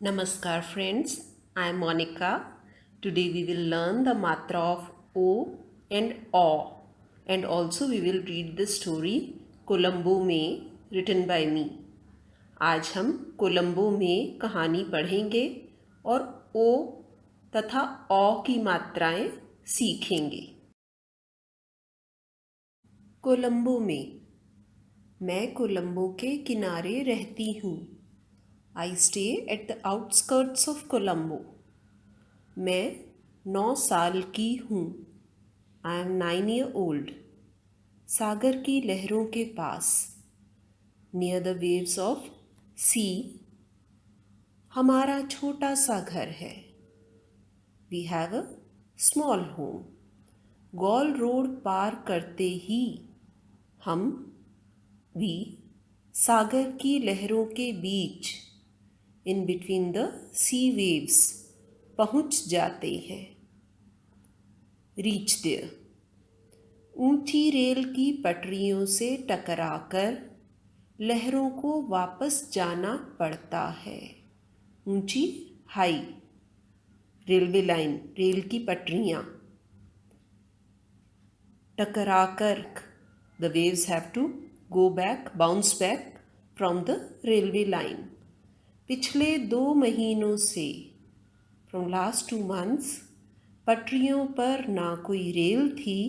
Namaskar friends, I am Monica. Today we will learn the matra of O and O, and also we will read the story Colombo में written by me. आज हम कोलंबो में कहानी पढ़ेंगे और ओ तथा ओ की मात्राएं सीखेंगे। कोलंबो में मैं कोलंबो के किनारे रहती हूँ। I stay at the outskirts of Colombo. मैं 9 साल की हूँ। I am 9 year old. सागर की लहरों के पास Near the waves of sea. हमारा छोटा सा घर है We have a small home. Galle road पार करते ही हम We सागर की लहरों के बीच In between the sea waves पहुंच जाते हैं Reach there. ऊंची रेल की पटरियों से टकराकर लहरों को वापस जाना पड़ता है ऊंची हाई रेलवे लाइन रेल की पटरियां टकराकर the waves have to go back bounce back from the railway line पिछले 2 महीनों से फ्रॉम लास्ट 2 months पटरियों पर ना कोई रेल थी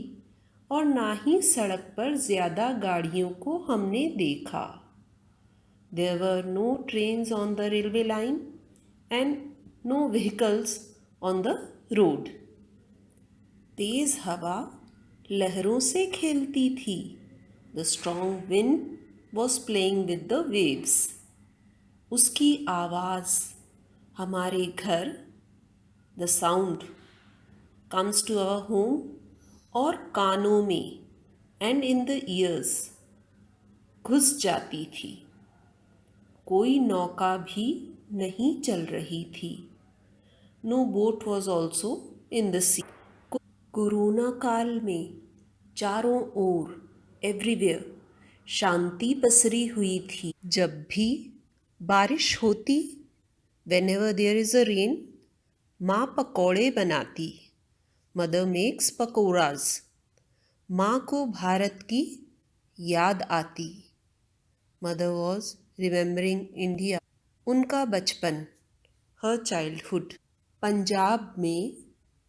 और ना ही सड़क पर ज़्यादा गाड़ियों को हमने देखा There were no trains on the railway line and no vehicles on the road. तेज़ हवा लहरों से खेलती थी The strong wind was playing with the waves. उसकी आवाज़ हमारे घर The sound comes to our home और कानों में and in the ears घुस जाती थी कोई नौका भी नहीं चल रही थी no boat was also in the sea corona काल में चारों ओर एवरीवेयर शांति पसरी हुई थी जब भी बारिश होती whenever there is a rain माँ पकौड़े बनाती मदर मेक्स पकौड़ाज माँ को भारत की याद आती मदर वॉज रिमेम्बरिंग इंडिया उनका बचपन हर चाइल्डहुड पंजाब में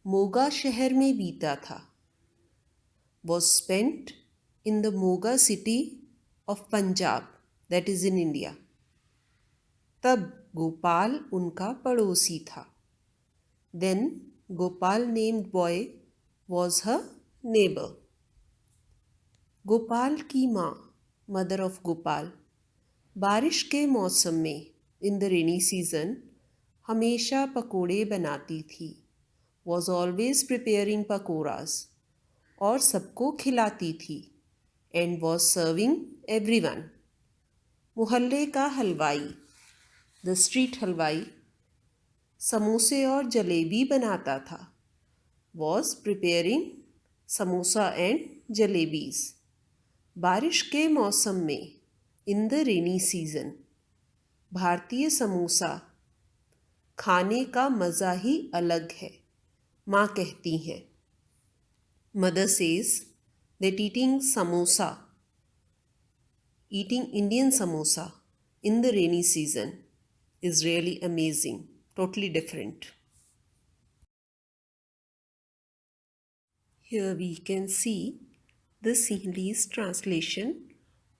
मोगा शहर में बीता था was spent in the Moga city of Punjab that is in India तब गोपाल उनका पड़ोसी था then Gopal named boy was her neighbour Gopal की माँ मदर ऑफ गोपाल बारिश के मौसम में इन द रेनी सीजन हमेशा पकोड़े बनाती थी वॉज ऑलवेज प्रिपेयरिंग पकोड़ाज और सबको खिलाती थी एंड वॉज सर्विंग एवरीवन मोहल्ले का हलवाई द स्ट्रीट हलवाई समोसे और जलेबी बनाता था was preparing samosa and jalebis बारिश के मौसम में इन द रेनी सीजन भारतीय समोसा खाने का मज़ा ही अलग है माँ कहती हैं mother says that eating Indian samosa in the rainy season is really amazing totally different Here we can see the Sinhalese translation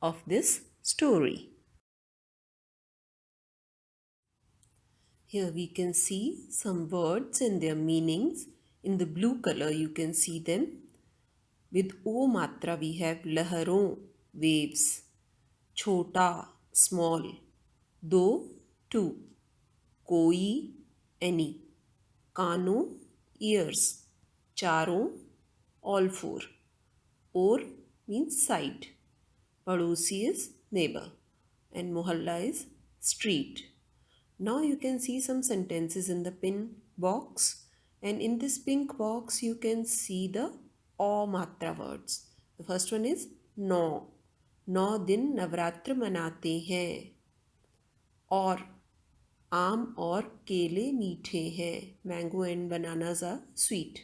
of this story. Here we can see some words and their meanings. In the blue color you can see them. With O matra we have laharon, waves, chota, small, do, two, koi, any, kano, ears, charon, all four. Or means side. Padosi is neighbor and mohalla is street. Now you can see some sentences in the pin box and in this pink box you can see the O matra words. The first one is 9 दिन नवरात्र मनाते हैं और आम और केले मीठे हैं. Mango and bananas are sweet.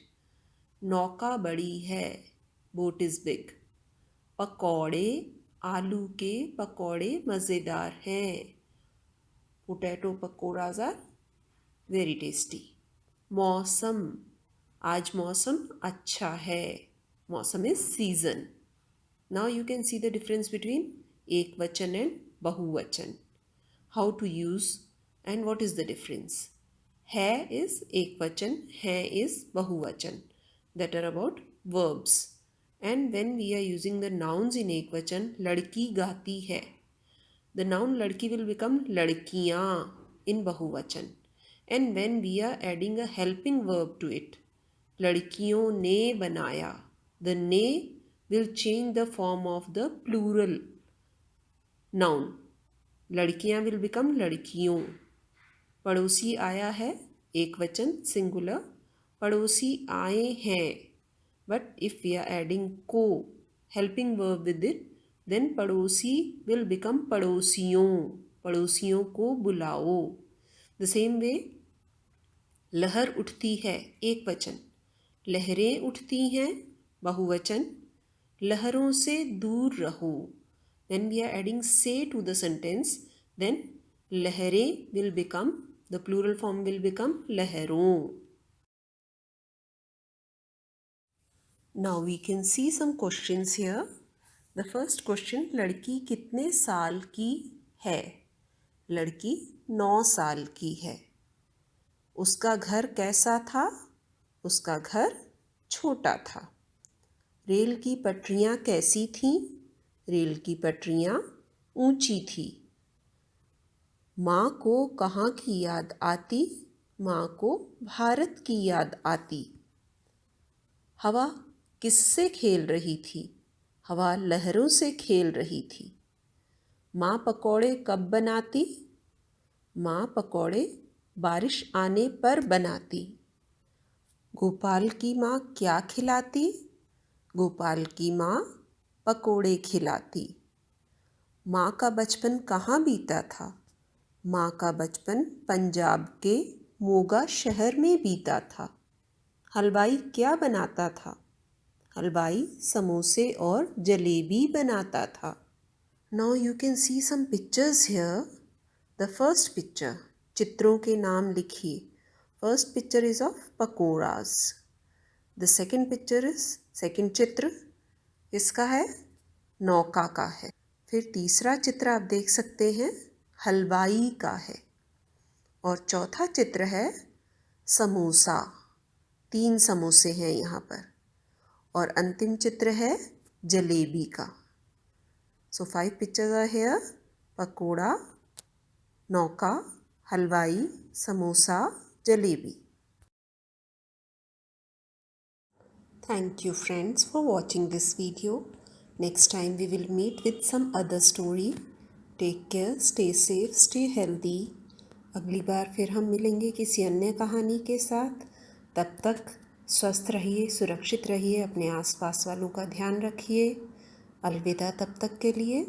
नौका बड़ी है. Boat is big. पकौड़े, आलू के पकौड़े मज़ेदार हैं. Potato pakoras are very tasty. मौसम, आज मौसम अच्छा है. मौसम is season. Now you can see the difference between ekvachan and bahuvachan. How to use and what is the difference? है is ekvachan, है is bahuvachan. That are about verbs. And when we are using the nouns in ekvachan, ladki gaati hai. The noun ladki will become ladkiyan in bahuvachan. And when we are adding a helping verb to it, ladkiyon ne banaya, the ne will change the form of the plural noun. लड़कियां will become लड़कियों. पड़ोसी आया है, एक वचन singular. पड़ोसी आए हैं. But if we are adding को helping verb with it, then पड़ोसी will become पड़ोसियों. पड़ोसियों को बुलाओ. The same way, लहर उठती है, एक वचन. लहरें उठती हैं, बहुवचन. लहरों से दूर रहो. When we are adding say to the sentence, then लहरें will become, the plural form will become लहरों. Now we can see some questions here. The first question, लड़की कितने साल की है? लड़की 9 साल की है. उसका घर कैसा था? उसका घर छोटा था. रेल की पटरियां कैसी थीं? रेल की पटरियां ऊंची थी. माँ को कहाँ की याद आती? माँ को भारत की याद आती. हवा किससे खेल रही थी? हवा लहरों से खेल रही थी. माँ पकौड़े कब बनाती? माँ पकौड़े बारिश आने पर बनाती. गोपाल की माँ क्या खिलाती? गोपाल की माँ पकोड़े खिलाती. माँ का बचपन कहाँ बीता था? माँ का बचपन पंजाब के मोगा शहर में बीता था. हलवाई क्या बनाता था? हलवाई समोसे और जलेबी बनाता था. Now you can see some pictures here. The first picture, चित्रों के नाम लिखिए. First picture is of pakoras. The second picture is, second चित्र इसका है, नौका का है. फिर तीसरा चित्र आप देख सकते हैं, हलवाई का है. और चौथा चित्र है समोसा. 3 समोसे हैं यहाँ पर. और अंतिम चित्र है जलेबी का. So 5 pictures are here. Pakora, नौका, हलवाई, samosa, jalebi. Thank you friends for watching this video. Next time we will meet with some other story. Take care, stay safe, stay healthy. अगली बार फिर हम मिलेंगे किसी अन्य कहानी के साथ. तब तक स्वस्थ रहिए, सुरक्षित रहिए, अपने आसपास वालों का ध्यान रखिए. अलविदा तब तक के लिए.